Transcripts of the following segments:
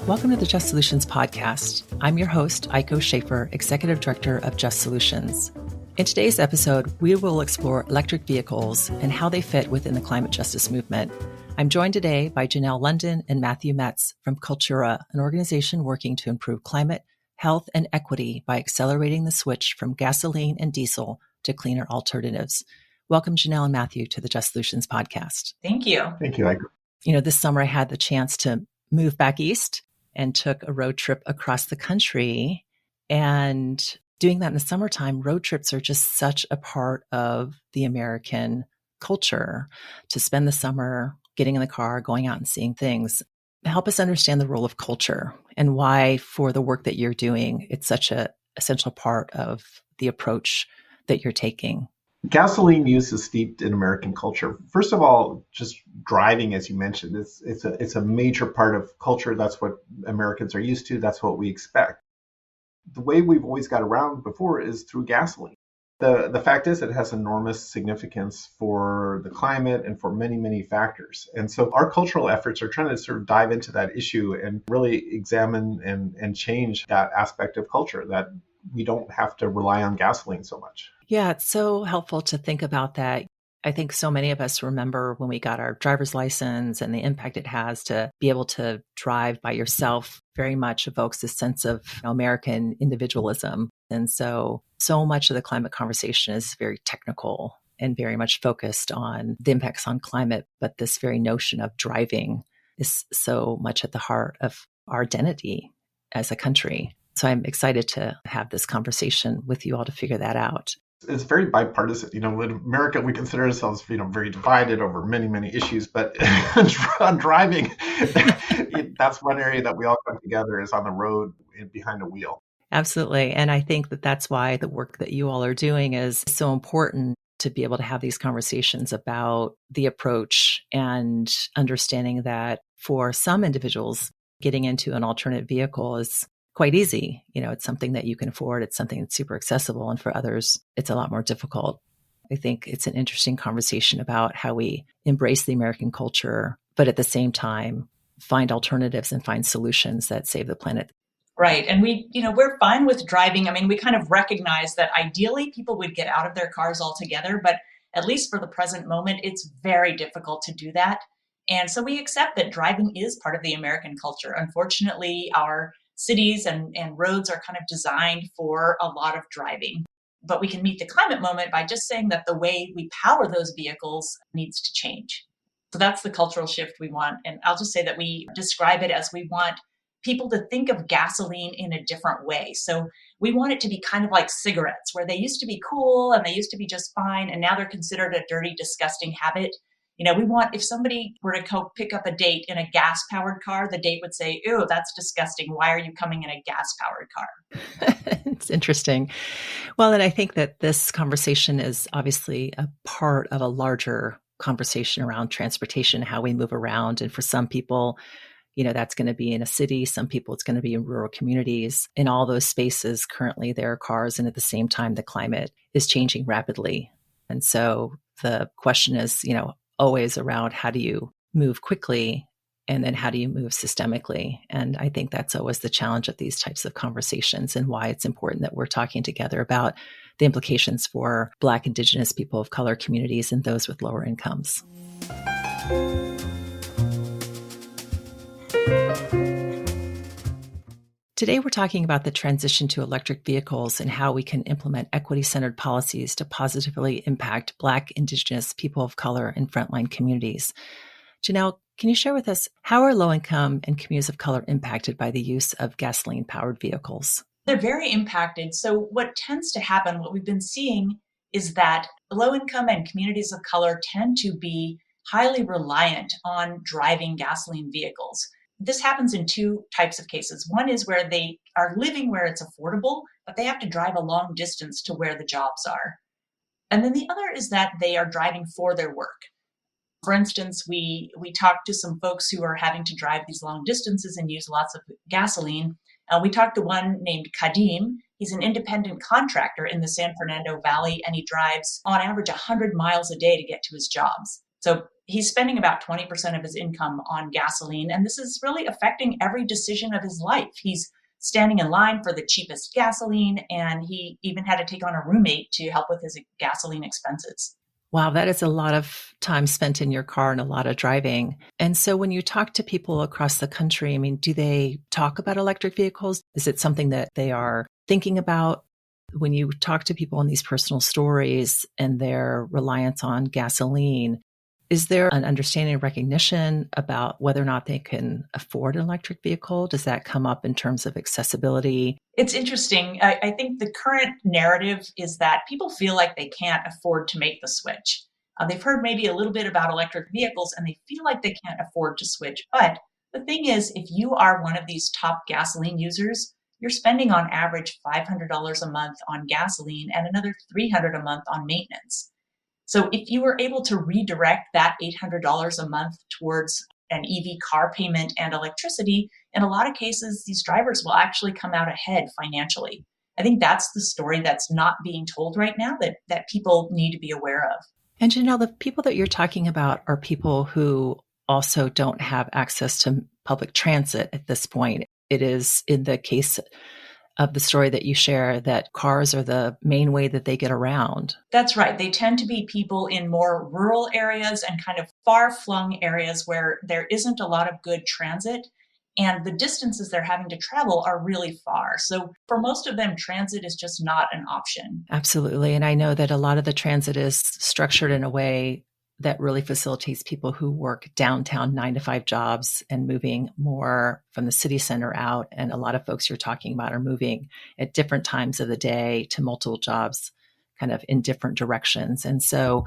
Welcome to the Just Solutions podcast. I'm your host, Aiko Schaefer, Executive Director of Just Solutions. In today's episode, we will explore electric vehicles and how they fit within the climate justice movement. I'm joined today by Janelle London and Matthew Metz from Coltura, an organization working to improve climate, health, and equity by accelerating the switch from gasoline and diesel to cleaner alternatives. Welcome, Janelle and Matthew, to the Just Solutions podcast. Thank you. Thank you, Aiko. This summer I had the chance to move back east and took a road trip across the country. And doing that in the summertime, road trips are just such a part of the American culture. To spend the summer getting in the car, going out and seeing things. Help us understand the role of culture and why, for the work that you're doing, it's such an essential part of the approach that you're taking. Gasoline use is steeped in American culture. First of all, just driving, as you mentioned, it's a major part of culture. That's what Americans are used to. That's what we expect. The way we've always got around before is through gasoline. The fact is it has enormous significance for the climate and for many, many factors. And so our cultural efforts are trying to sort of dive into that issue and really examine and change that aspect of culture, that we don't have to rely on gasoline so much. Yeah, it's so helpful to think about that. I think so many of us remember when we got our driver's license and the impact it has to be able to drive by yourself very much evokes this sense of American individualism. And so much of the climate conversation is very technical and very much focused on the impacts on climate. But this very notion of driving is so much at the heart of our identity as a country. So I'm excited to have this conversation with you all to figure that out. It's very bipartisan. In America, we consider ourselves, very divided over many, many issues. But on driving, that's one area that we all come together is on the road and behind the wheel. Absolutely. And I think that that's why the work that you all are doing is so important, to be able to have these conversations about the approach and understanding that for some individuals, getting into an alternate vehicle is quite easy. It's something that you can afford. It's something that's super accessible. And for others, it's a lot more difficult. I think it's an interesting conversation about how we embrace the American culture, but at the same time, find alternatives and find solutions that save the planet. Right. And we're fine with driving. I mean, we kind of recognize that ideally people would get out of their cars altogether, but at least for the present moment, it's very difficult to do that. And so we accept that driving is part of the American culture. Unfortunately, our cities and roads are kind of designed for a lot of driving. But we can meet the climate moment by just saying that the way we power those vehicles needs to change. So that's the cultural shift we want. And I'll just say that we describe it as we want people to think of gasoline in a different way. So we want it to be kind of like cigarettes, where they used to be cool and they used to be just fine, and now they're considered a dirty, disgusting habit. We want, if somebody were to go pick up a date in a gas-powered car, the date would say, "Ew, that's disgusting. Why are you coming in a gas-powered car?" It's interesting. Well, and I think that this conversation is obviously a part of a larger conversation around transportation, how we move around. And for some people, that's going to be in a city. Some people, it's going to be in rural communities. In all those spaces, currently there are cars. And at the same time, the climate is changing rapidly. And so the question is, always around how do you move quickly, and then how do you move systemically? And I think that's always the challenge of these types of conversations, and why it's important that we're talking together about the implications for Black, Indigenous, people of color communities and those with lower incomes. Today, we're talking about the transition to electric vehicles and how we can implement equity-centered policies to positively impact Black, Indigenous, people of color, and frontline communities. Janelle, can you share with us, how are low-income and communities of color impacted by the use of gasoline-powered vehicles? They're very impacted. So what tends to happen, what we've been seeing, is that low-income and communities of color tend to be highly reliant on driving gasoline vehicles. This happens in two types of cases. One is where they are living where it's affordable, but they have to drive a long distance to where the jobs are. And then the other is that they are driving for their work. For instance, we talked to some folks who are having to drive these long distances and use lots of gasoline. We talked to one named Kadim. He's an independent contractor in the San Fernando Valley, and he drives on average 100 miles a day to get to his jobs. So he's spending about 20% of his income on gasoline, and this is really affecting every decision of his life. He's standing in line for the cheapest gasoline, and he even had to take on a roommate to help with his gasoline expenses. Wow, that is a lot of time spent in your car and a lot of driving. And so when you talk to people across the country, I mean, do they talk about electric vehicles? Is it something that they are thinking about? When you talk to people in these personal stories and their reliance on gasoline, is there an understanding and recognition about whether or not they can afford an electric vehicle? Does that come up in terms of accessibility? It's interesting. I think the current narrative is that people feel like they can't afford to make the switch. They've heard maybe a little bit about electric vehicles and they feel like they can't afford to switch. But the thing is, if you are one of these top gasoline users, you're spending on average $500 a month on gasoline and another $300 a month on maintenance. So if you were able to redirect that $800 a month towards an EV car payment and electricity, in a lot of cases, these drivers will actually come out ahead financially. I think that's the story that's not being told right now that people need to be aware of. And Janelle, the people that you're talking about are people who also don't have access to public transit at this point. It is in the case of the story that you share that cars are the main way that they get around. That's right. They tend to be people in more rural areas and kind of far-flung areas where there isn't a lot of good transit. And the distances they're having to travel are really far. So for most of them, transit is just not an option. Absolutely. And I know that a lot of the transit is structured in a way that really facilitates people who work downtown 9-to-5 jobs and moving more from the city center out. And a lot of folks you're talking about are moving at different times of the day to multiple jobs kind of in different directions. And so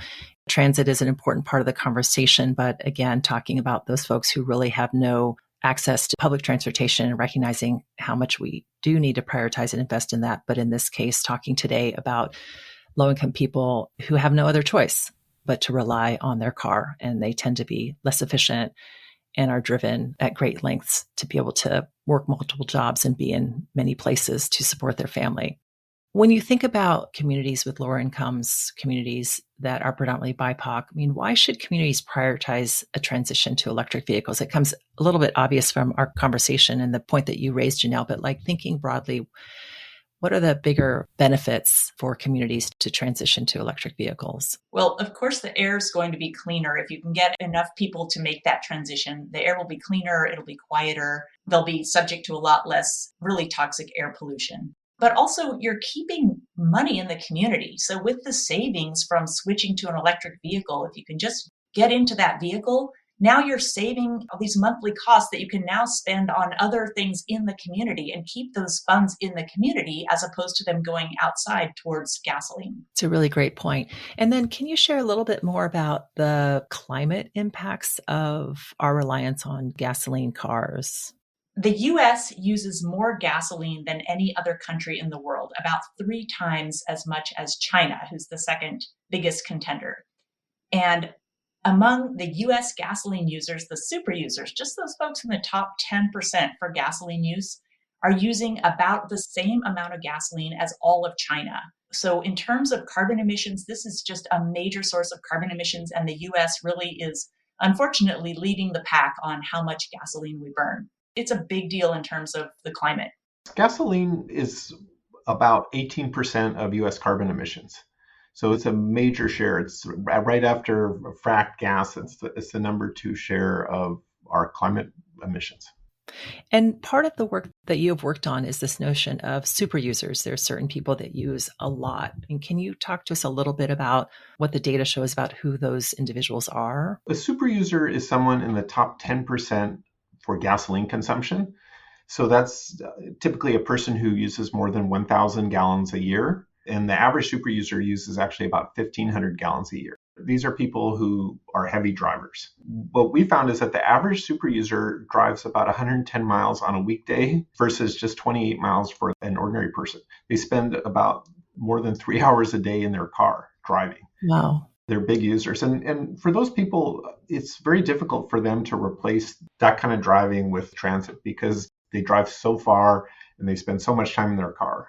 transit is an important part of the conversation. But again, talking about those folks who really have no access to public transportation and recognizing how much we do need to prioritize and invest in that. But in this case, talking today about low-income people who have no other choice but to rely on their car, and they tend to be less efficient and are driven at great lengths to be able to work multiple jobs and be in many places to support their family. When you think about communities with lower incomes, communities that are predominantly BIPOC, I mean, why should communities prioritize a transition to electric vehicles? It comes a little bit obvious from our conversation and the point that you raised, Janelle, but like thinking broadly, what are the bigger benefits for communities to transition to electric vehicles? Well, of course, the air is going to be cleaner. If you can get enough people to make that transition, the air will be cleaner, it'll be quieter, they'll be subject to a lot less really toxic air pollution. But also, you're keeping money in the community. So with the savings from switching to an electric vehicle, if you can just get into that vehicle, now you're saving all these monthly costs that you can now spend on other things in the community and keep those funds in the community as opposed to them going outside towards gasoline. It's a really great point. And then can you share a little bit more about the climate impacts of our reliance on gasoline cars? The US uses more gasoline than any other country in the world, about 3 times as much as China, who's the second biggest contender. And among the US gasoline users, the super users, just those folks in the top 10% for gasoline use, are using about the same amount of gasoline as all of China. So in terms of carbon emissions, this is just a major source of carbon emissions, and the US really is unfortunately leading the pack on how much gasoline we burn. It's a big deal in terms of the climate. Gasoline is about 18% of US carbon emissions. So it's a major share. It's right after fracked gas. It's the number 2 share of our climate emissions. And part of the work that you have worked on is this notion of super users. There are certain people that use a lot. And can you talk to us a little bit about what the data shows about who those individuals are? A super user is someone in the top 10% for gasoline consumption. So that's typically a person who uses more than 1,000 gallons a year. And the average super user uses actually about 1,500 gallons a year. These are people who are heavy drivers. What we found is that the average super user drives about 110 miles on a weekday versus just 28 miles for an ordinary person. They spend about more than 3 hours a day in their car driving. Wow. They're big users. And for those people, it's very difficult for them to replace that kind of driving with transit because they drive so far and they spend so much time in their car.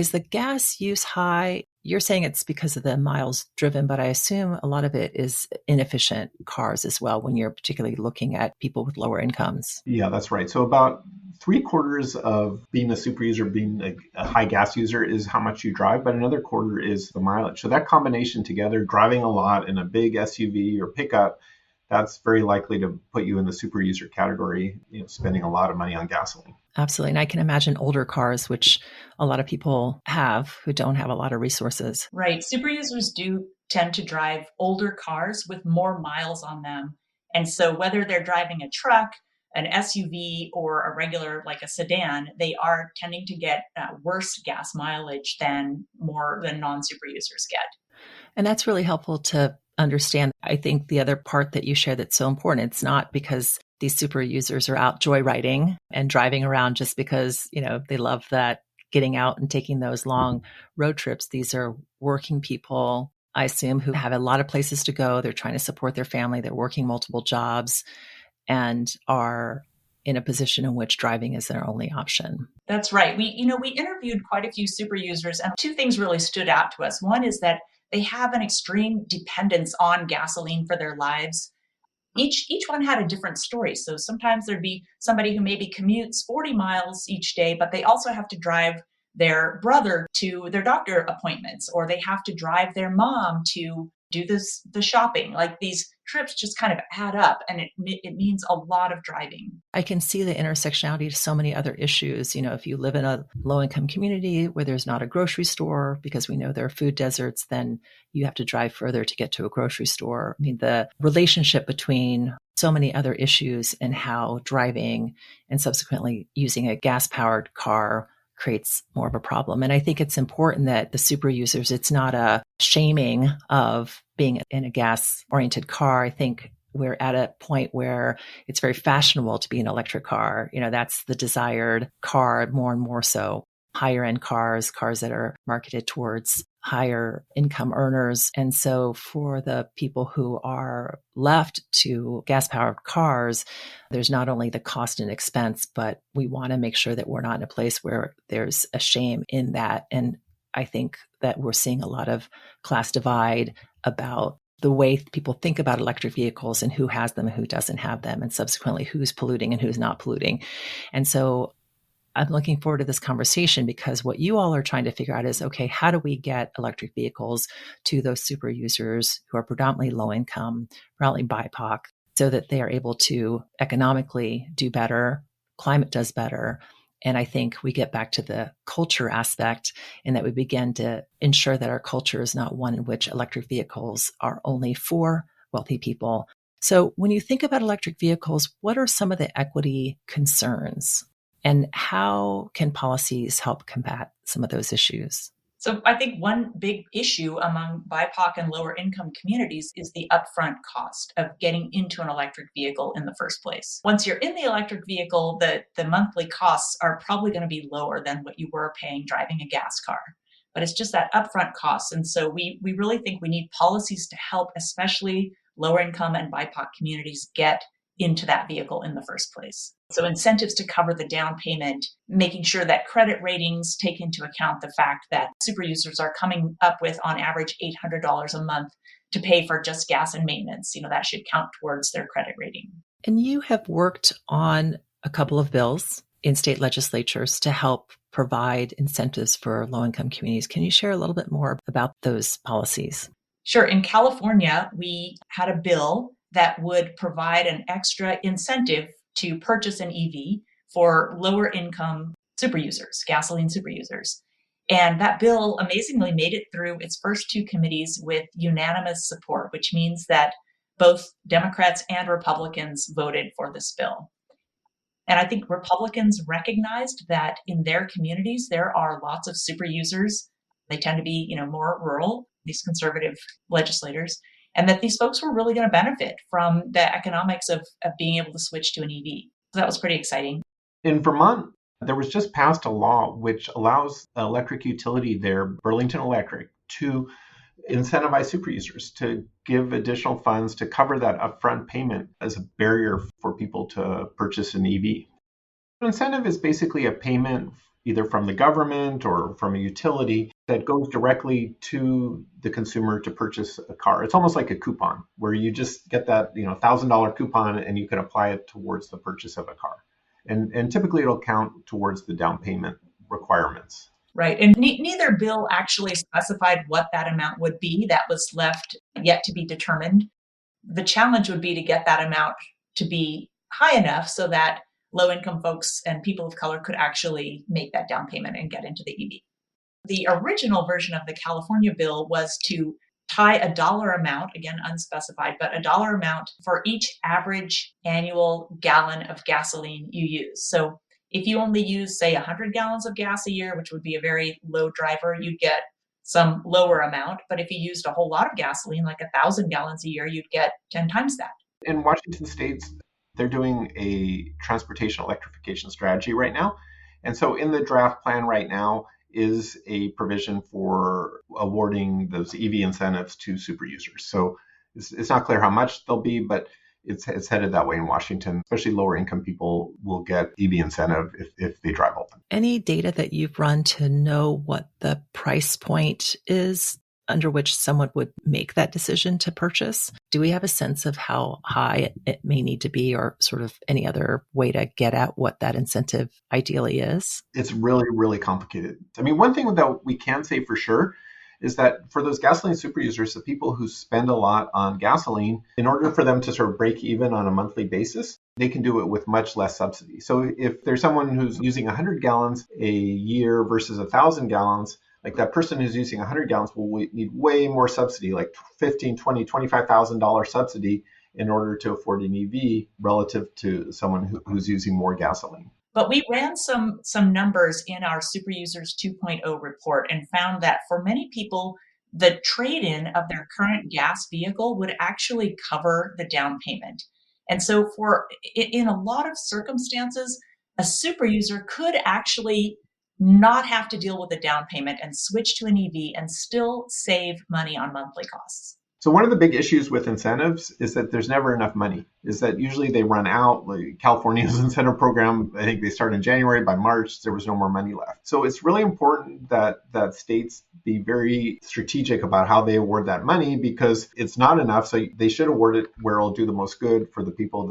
Is the gas use high? You're saying it's because of the miles driven, but I assume a lot of it is inefficient cars as well when you're particularly looking at people with lower incomes. Yeah, that's right. So about 3/4 of being a super user, being a high gas user, is how much you drive, but another quarter is the mileage. So that combination together, driving a lot in a big SUV or pickup, that's very likely to put you in the super user category, spending a lot of money on gasoline. Absolutely. And I can imagine older cars, which a lot of people have who don't have a lot of resources. Right. Super users do tend to drive older cars with more miles on them. And so whether they're driving a truck, an SUV, or a regular, like a sedan, they are tending to get worse gas mileage than non-super users get. And that's really helpful to understand. I think the other part that you share that's so important, it's not because these super users are out joyriding and driving around just because, they love that getting out and taking those long road trips. These are working people, I assume, who have a lot of places to go. They're trying to support their family. They're working multiple jobs and are in a position in which driving is their only option. That's right. We interviewed quite a few super users, and two things really stood out to us. One is that they have an extreme dependence on gasoline for their lives. Each one had a different story. So sometimes there'd be somebody who maybe commutes 40 miles each day, but they also have to drive their brother to their doctor appointments, or they have to drive their mom to do the shopping. Like, these trips just kind of add up, and it means a lot of driving. I can see the intersectionality to so many other issues. If you live in a low-income community where there's not a grocery store, because we know there are food deserts, then you have to drive further to get to a grocery store. I mean, the relationship between so many other issues and how driving and subsequently using a gas-powered car creates more of a problem. And I think it's important that the super users, it's not a shaming of being in a gas-oriented car. I think we're at a point where it's very fashionable to be an electric car. That's the desired car more and more so. Higher end cars that are marketed towards higher income earners. And so for the people who are left to gas powered cars, there's not only the cost and expense, but we want to make sure that we're not in a place where there's a shame in that. And I think that we're seeing a lot of class divide about the way people think about electric vehicles and who has them and who doesn't have them, and subsequently who's polluting and who's not polluting. And so I'm looking forward to this conversation, because what you all are trying to figure out is, okay, how do we get electric vehicles to those super users who are predominantly low income, predominantly BIPOC, so that they are able to economically do better, climate does better. And I think we get back to the culture aspect, and that we begin to ensure that our culture is not one in which electric vehicles are only for wealthy people. So when you think about electric vehicles, what are some of the equity concerns? And how can policies help combat some of those issues? So I think one big issue among BIPOC and lower income communities is the upfront cost of getting into an electric vehicle in the first place. Once you're in the electric vehicle, the monthly costs are probably going to be lower than what you were paying driving a gas car. But it's just that upfront cost. And so we really think we need policies to help, especially lower income and BIPOC communities, get into that vehicle in the first place. So incentives to cover the down payment, making sure that credit ratings take into account the fact that super users are coming up with on average $800 a month to pay for just gas and maintenance. That should count towards their credit rating. And you have worked on a couple of bills in state legislatures to help provide incentives for low-income communities. Can you share a little bit more about those policies? Sure. In California, we had a bill that would provide an extra incentive to purchase an EV for lower income super users, gasoline super users. And that bill amazingly made it through its first two committees with unanimous support, which means that both Democrats and Republicans voted for this bill. And I think Republicans recognized that in their communities, there are lots of super users. They tend to be, more rural, these conservative legislators, and that these folks were really going to benefit from the economics of being able to switch to an EV. So that was pretty exciting. In Vermont, there was just passed a law which allows the electric utility there, Burlington Electric, to incentivize super users, to give additional funds to cover that upfront payment as a barrier for people to purchase an EV. The incentive is basically a payment either from the government or from a utility that goes directly to the consumer to purchase a car. It's almost like a coupon where you just get that, $1,000 coupon and you can apply it towards the purchase of a car. And typically it'll count towards the down payment requirements. Right. And neither bill actually specified what that amount would be. That was left yet to be determined. The challenge would be to get that amount to be high enough so that low-income folks and people of color could actually make that down payment and get into the EV. The original version of the California bill was to tie a dollar amount, again unspecified, but a dollar amount for each average annual gallon of gasoline you use. So if you only use, say, 100 gallons of gas a year, which would be a very low driver, you'd get some lower amount. But if you used a whole lot of gasoline, like 1,000 gallons a year, you'd get 10 times that. In Washington State, they're doing a transportation electrification strategy right now. And so in the draft plan right now is a provision for awarding those EV incentives to super users. So it's not clear how much they'll be, but it's headed that way in Washington. Especially lower income people will get EV incentive if they drive Ultium. Any data that you've run to know what the price point is under which someone would make that decision to purchase? Do we have a sense of how high it may need to be, or sort of any other way to get at what that incentive ideally is? It's really, really complicated. I mean, one thing that we can say for sure is that for those gasoline super users, the people who spend a lot on gasoline, in order for them to sort of break even on a monthly basis, they can do it with much less subsidy. So if there's someone who's using 100 gallons a year versus 1,000 gallons, like that person who's using 100 gallons will need way more subsidy, like $15,000, $20,000, $25,000 subsidy in order to afford an EV relative to someone who's using more gasoline. But we ran some numbers in our Super Users 2.0 report and found that for many people, the trade-in of their current gas vehicle would actually cover the down payment. And so in a lot of circumstances, a super user could actually not have to deal with a down payment and switch to an EV and still save money on monthly costs. So one of the big issues with incentives is that there's never enough money, is that usually they run out. Like California's incentive program, I think they start in January. By March, there was no more money left. So it's really important that states be very strategic about how they award that money, because it's not enough. So they should award it where it'll do the most good for the people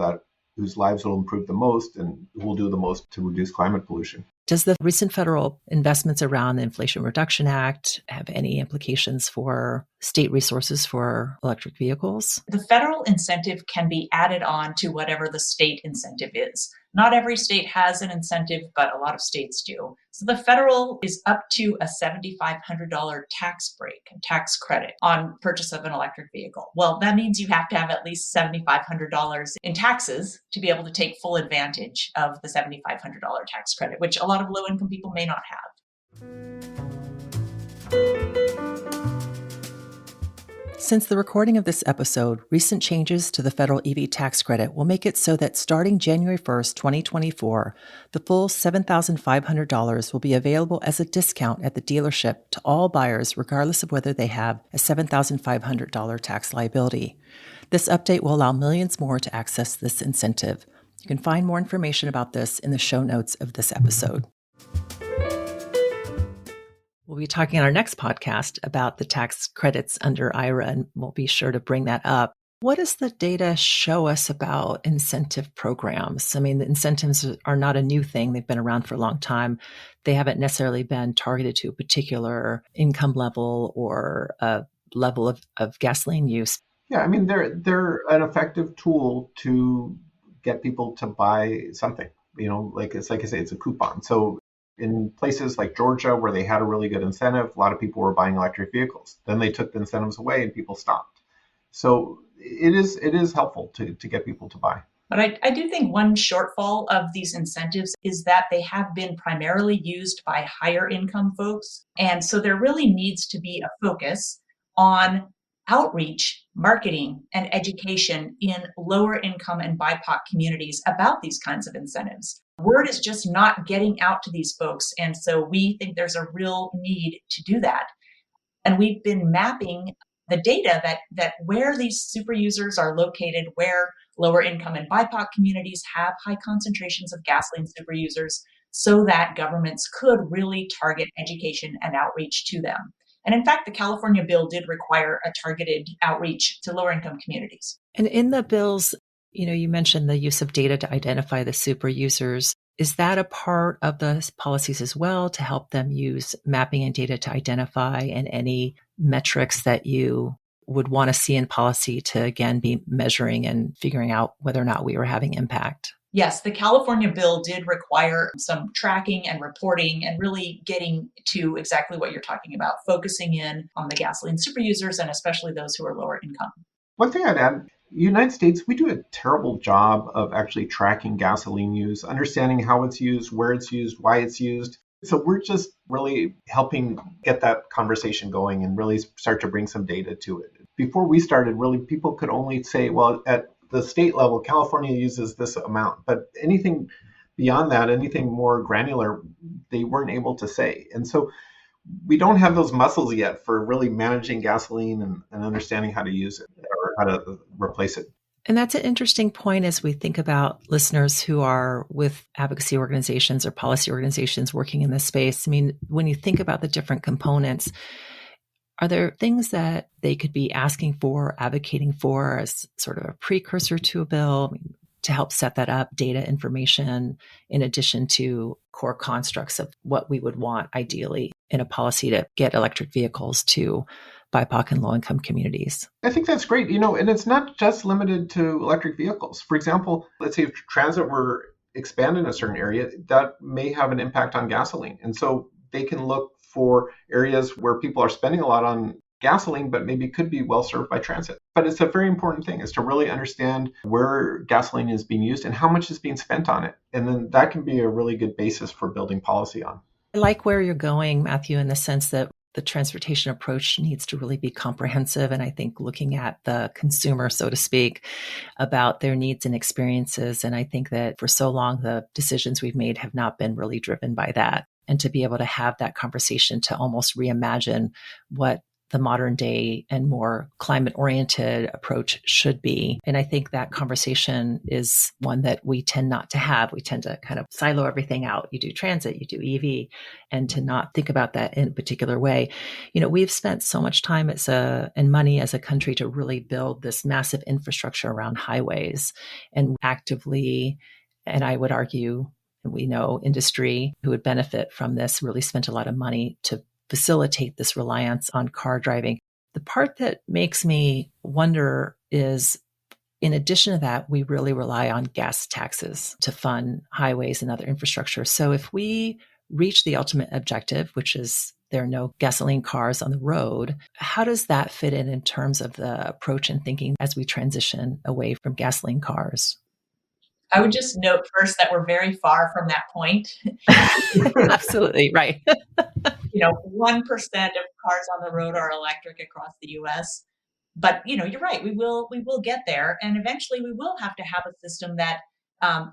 whose lives will improve the most and who will do the most to reduce climate pollution. Does the recent federal investments around the Inflation Reduction Act have any implications for state resources for electric vehicles? The federal incentive can be added on to whatever the state incentive is. Not every state has an incentive, but a lot of states do. So the federal is up to a $7,500 tax break and tax credit on purchase of an electric vehicle. Well, that means you have to have at least $7,500 in taxes to be able to take full advantage of the $7,500 tax credit, which a lot of low-income people may not have. Since the recording of this episode, recent changes to the federal EV tax credit will make it so that starting January 1st, 2024, the full $7,500 will be available as a discount at the dealership to all buyers, regardless of whether they have a $7,500 tax liability. This update will allow millions more to access this incentive. You can find more information about this in the show notes of this episode. We'll be talking on our next podcast about the tax credits under IRA, and we'll be sure to bring that up. What does the data show us about incentive programs? I mean, the incentives are not a new thing. They've been around for a long time. They haven't necessarily been targeted to a particular income level or a level of gasoline use. Yeah, I mean, they're an effective tool to get people to buy something. Like I say, it's a coupon. So in places like Georgia, where they had a really good incentive, a lot of people were buying electric vehicles. Then they took the incentives away and people stopped. So it is helpful to get people to buy. But I do think one shortfall of these incentives is that they have been primarily used by higher income folks. And so there really needs to be a focus on outreach, marketing, and education in lower income and BIPOC communities about these kinds of incentives. Word is just not getting out to these folks. And so we think there's a real need to do that. And we've been mapping the data that where these super users are located, where lower income and BIPOC communities have high concentrations of gasoline super users, so that governments could really target education and outreach to them. And in fact, the California bill did require a targeted outreach to lower income communities. And in the bills, you mentioned the use of data to identify the super users. Is that a part of the policies as well, to help them use mapping and data to identify, and any metrics that you would want to see in policy to, again, be measuring and figuring out whether or not we were having impact? Yes, the California bill did require some tracking and reporting and really getting to exactly what you're talking about, focusing in on the gasoline super users and especially those who are lower income. One thing I'd add, United States, we do a terrible job of actually tracking gasoline use, understanding how it's used, where it's used, why it's used. So we're just really helping get that conversation going and really start to bring some data to it. Before we started, really, people could only say, well, at the state level, California uses this amount, but anything beyond that, anything more granular, they weren't able to say. And so we don't have those muscles yet for really managing gasoline and understanding how to use it or how to replace it. And that's an interesting point as we think about listeners who are with advocacy organizations or policy organizations working in this space. I mean, when you think about the different components, are there things that they could be asking for, advocating for as sort of a precursor to a bill to help set that up, data information, in addition to core constructs of what we would want ideally in a policy to get electric vehicles to BIPOC and low-income communities? I think that's great, and it's not just limited to electric vehicles. For example, let's say if transit were expanded in a certain area, that may have an impact on gasoline. And so they can look for areas where people are spending a lot on gasoline, but maybe could be well served by transit. But it's a very important thing, is to really understand where gasoline is being used and how much is being spent on it. And then that can be a really good basis for building policy on. I like where you're going, Matthew, in the sense that the transportation approach needs to really be comprehensive. And I think looking at the consumer, so to speak, about their needs and experiences. And I think that for so long, the decisions we've made have not been really driven by that. And to be able to have that conversation to almost reimagine what the modern day and more climate oriented approach should be. And I think that conversation is one that we tend not to have. We tend to kind of silo everything out. You do transit, you do EV, and to not think about that in a particular way. We've spent so much time and money as a country to really build this massive infrastructure around highways, and actively, and I would argue, we know industry who would benefit from this really spent a lot of money to facilitate this reliance on car driving. The part that makes me wonder is, in addition to that, we really rely on gas taxes to fund highways and other infrastructure. So if we reach the ultimate objective, which is there are no gasoline cars on the road, how does that fit in terms of the approach and thinking as we transition away from gasoline cars? I would just note first that we're very far from that point. Absolutely, right. 1% of cars on the road are electric across the US. But, you're right. We will get there. And eventually we will have to have a system that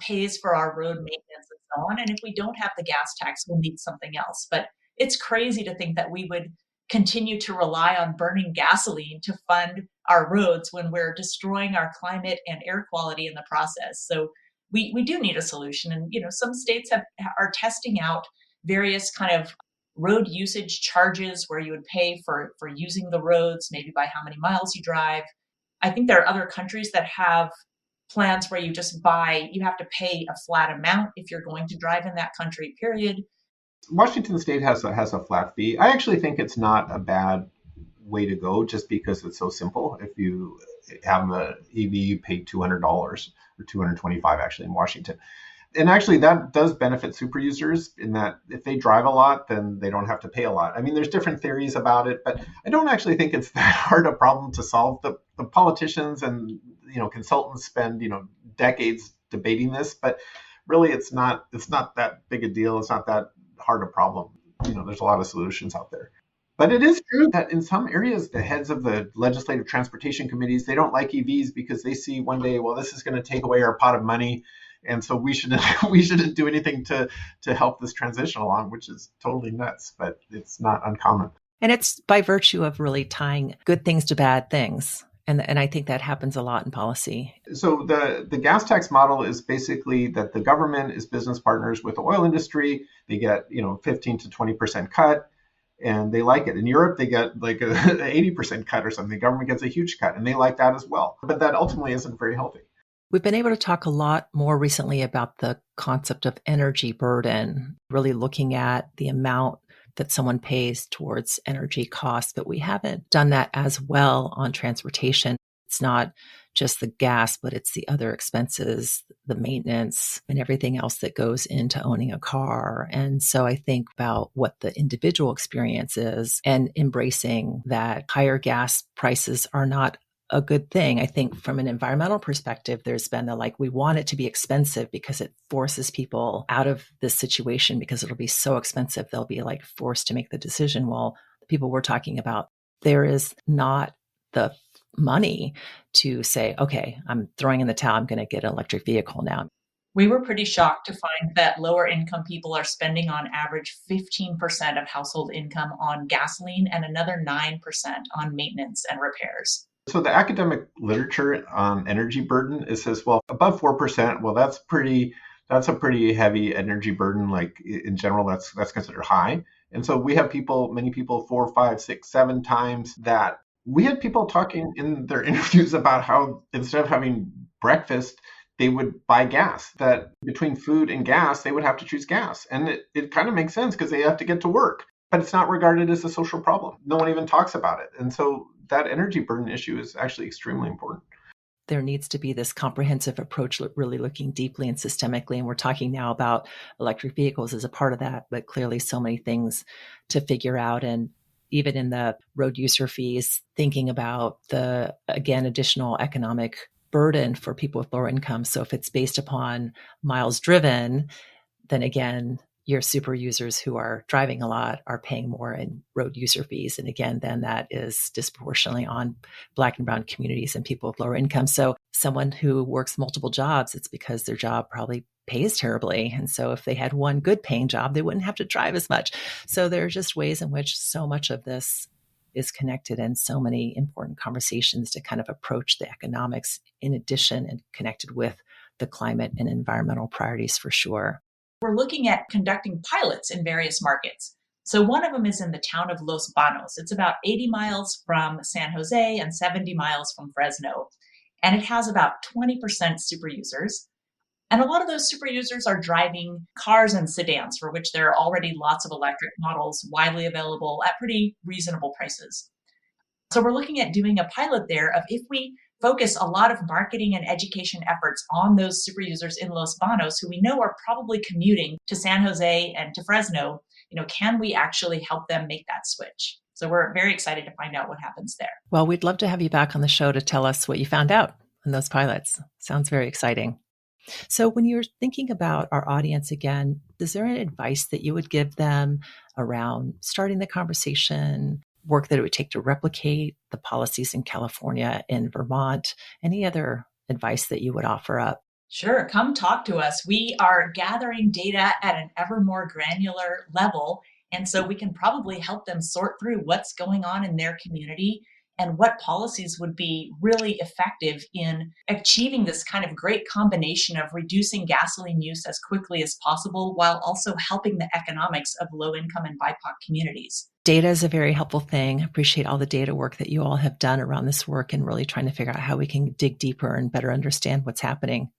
pays for our road maintenance and so on. And if we don't have the gas tax, we'll need something else. But it's crazy to think that we would continue to rely on burning gasoline to fund our roads when we're destroying our climate and air quality in the process. So we do need a solution. And, some states are testing out various kind of road usage charges where you would pay for using the roads, maybe by how many miles you drive. I think there are other countries that have plans where you have to pay a flat amount if you're going to drive in that country, period. Washington State has a flat fee. I actually think it's not a bad way to go, just because it's so simple. If you have an EV, you pay $200 or $225 actually in Washington. And actually that does benefit super users in that if they drive a lot, then they don't have to pay a lot. I mean, there's different theories about it, but I don't actually think it's that hard a problem to solve. The politicians and consultants spend decades debating this, but really it's not that big a deal. It's not that hard a problem. There's a lot of solutions out there. But it is true that in some areas, the heads of the legislative transportation committees, they don't like EVs because they see one day, well, this is going to take away our pot of money. And so we shouldn't do anything to help this transition along, which is totally nuts, but it's not uncommon. And it's by virtue of really tying good things to bad things. And I think that happens a lot in policy. So the gas tax model is basically that the government is business partners with the oil industry. They get 15 to 20% cut, and they like it. In Europe, they get like a 80% cut or something. The government gets a huge cut, and they like that as well. But that ultimately isn't very healthy. We've been able to talk a lot more recently about the concept of energy burden, really looking at the amount that someone pays towards energy costs, but we haven't done that as well on transportation. It's not just the gas, but it's the other expenses, the maintenance, and everything else that goes into owning a car. And so I think about what the individual experience is and embracing that higher gas prices are not a good thing. I think from an environmental perspective, there's been we want it to be expensive because it forces people out of this situation because it'll be so expensive. They'll be forced to make the decision. Well, the people we're talking about, there is not the money to say, okay, I'm throwing in the towel. I'm going to get an electric vehicle now. We were pretty shocked to find that lower income people are spending on average 15% of household income on gasoline and another 9% on maintenance and repairs. So the academic literature on energy burden, it says, well, above 4%, well, that's a pretty heavy energy burden. Like in general, that's considered high. And so we have many people 4, 5, 6, 7 times that. We had people talking in their interviews about how instead of having breakfast, they would buy gas, that between food and gas, they would have to choose gas. And it kind of makes sense because they have to get to work, but it's not regarded as a social problem. No one even talks about it. And so that energy burden issue is actually extremely important. There needs to be this comprehensive approach, really looking deeply and systemically. And we're talking now about electric vehicles as a part of that, but clearly so many things to figure out. And even in the road user fees, thinking about the, again, additional economic burden for people with lower incomes. So if it's based upon miles driven, then again, your super users who are driving a lot are paying more in road user fees. And again, then that is disproportionately on Black and brown communities and people with lower income. So someone who works multiple jobs, it's because their job probably pays terribly. And so if they had one good paying job, they wouldn't have to drive as much. So there are just ways in which so much of this is connected and so many important conversations to kind of approach the economics in addition and connected with the climate and environmental priorities for sure. We're looking at conducting pilots in various markets. So one of them is in the town of Los Banos. It's about 80 miles from San Jose and 70 miles from Fresno. And it has about 20% super users. And a lot of those super users are driving cars and sedans, for which there are already lots of electric models widely available at pretty reasonable prices. So we're looking at doing a pilot there of if we focus a lot of marketing and education efforts on those super users in Los Banos, who we know are probably commuting to San Jose and to Fresno, can we actually help them make that switch? So we're very excited to find out what happens there. Well, we'd love to have you back on the show to tell us what you found out in those pilots. Sounds very exciting. So when you're thinking about our audience again, is there any advice that you would give them around starting the conversation, work that it would take to replicate the policies in California and Vermont? Any other advice that you would offer up? Sure. Come talk to us. We are gathering data at an ever more granular level. And so we can probably help them sort through what's going on in their community and what policies would be really effective in achieving this kind of great combination of reducing gasoline use as quickly as possible while also helping the economics of low-income and BIPOC communities. Data is a very helpful thing. Appreciate all the data work that you all have done around this work and really trying to figure out how we can dig deeper and better understand what's happening.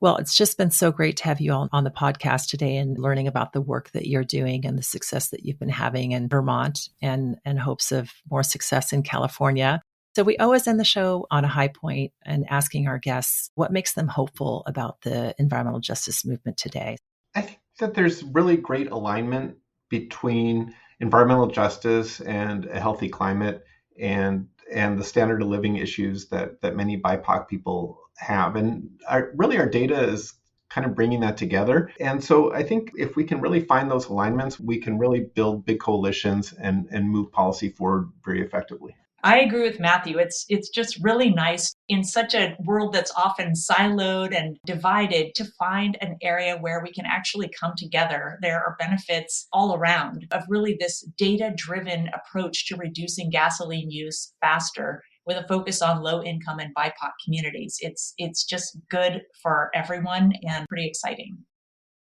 Well, it's just been so great to have you all on the podcast today and learning about the work that you're doing and the success that you've been having in Vermont and hopes of more success in California. So we always end the show on a high point and asking our guests what makes them hopeful about the environmental justice movement today. I think that there's really great alignment between environmental justice and a healthy climate and the standard of living issues that many BIPOC people have. And our data is kind of bringing that together. And so I think if we can really find those alignments, we can really build big coalitions and move policy forward very effectively. I agree with Matthew. It's just really nice in such a world that's often siloed and divided to find an area where we can actually come together. There are benefits all around of really this data-driven approach to reducing gasoline use faster with a focus on low income and BIPOC communities. It's just good for everyone and pretty exciting.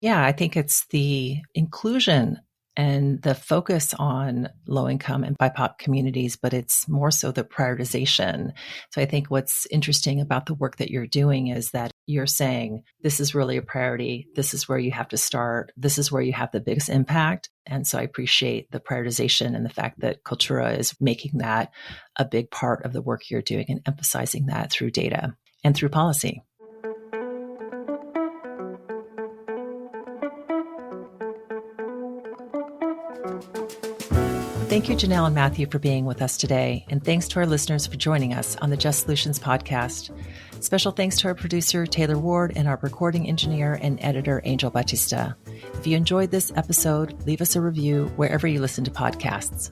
Yeah, I think it's the inclusion and the focus on low income and BIPOC communities, but it's more so the prioritization. So I think what's interesting about the work that you're doing is that you're saying this is really a priority. This is where you have to start. This is where you have the biggest impact. And so I appreciate the prioritization and the fact that Coltura is making that a big part of the work you're doing and emphasizing that through data and through policy. Thank you, Janelle and Matthew, for being with us today. And thanks to our listeners for joining us on the Just Solutions podcast. Special thanks to our producer, Taylor Ward, and our recording engineer and editor, Angel Batista. If you enjoyed this episode, leave us a review wherever you listen to podcasts.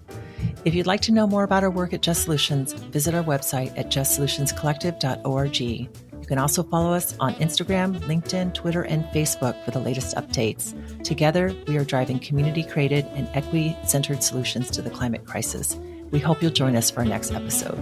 If you'd like to know more about our work at Just Solutions, visit our website at justsolutionscollective.org. You can also follow us on Instagram, LinkedIn, Twitter, and Facebook for the latest updates. Together, we are driving community-created and equity-centered solutions to the climate crisis. We hope you'll join us for our next episode.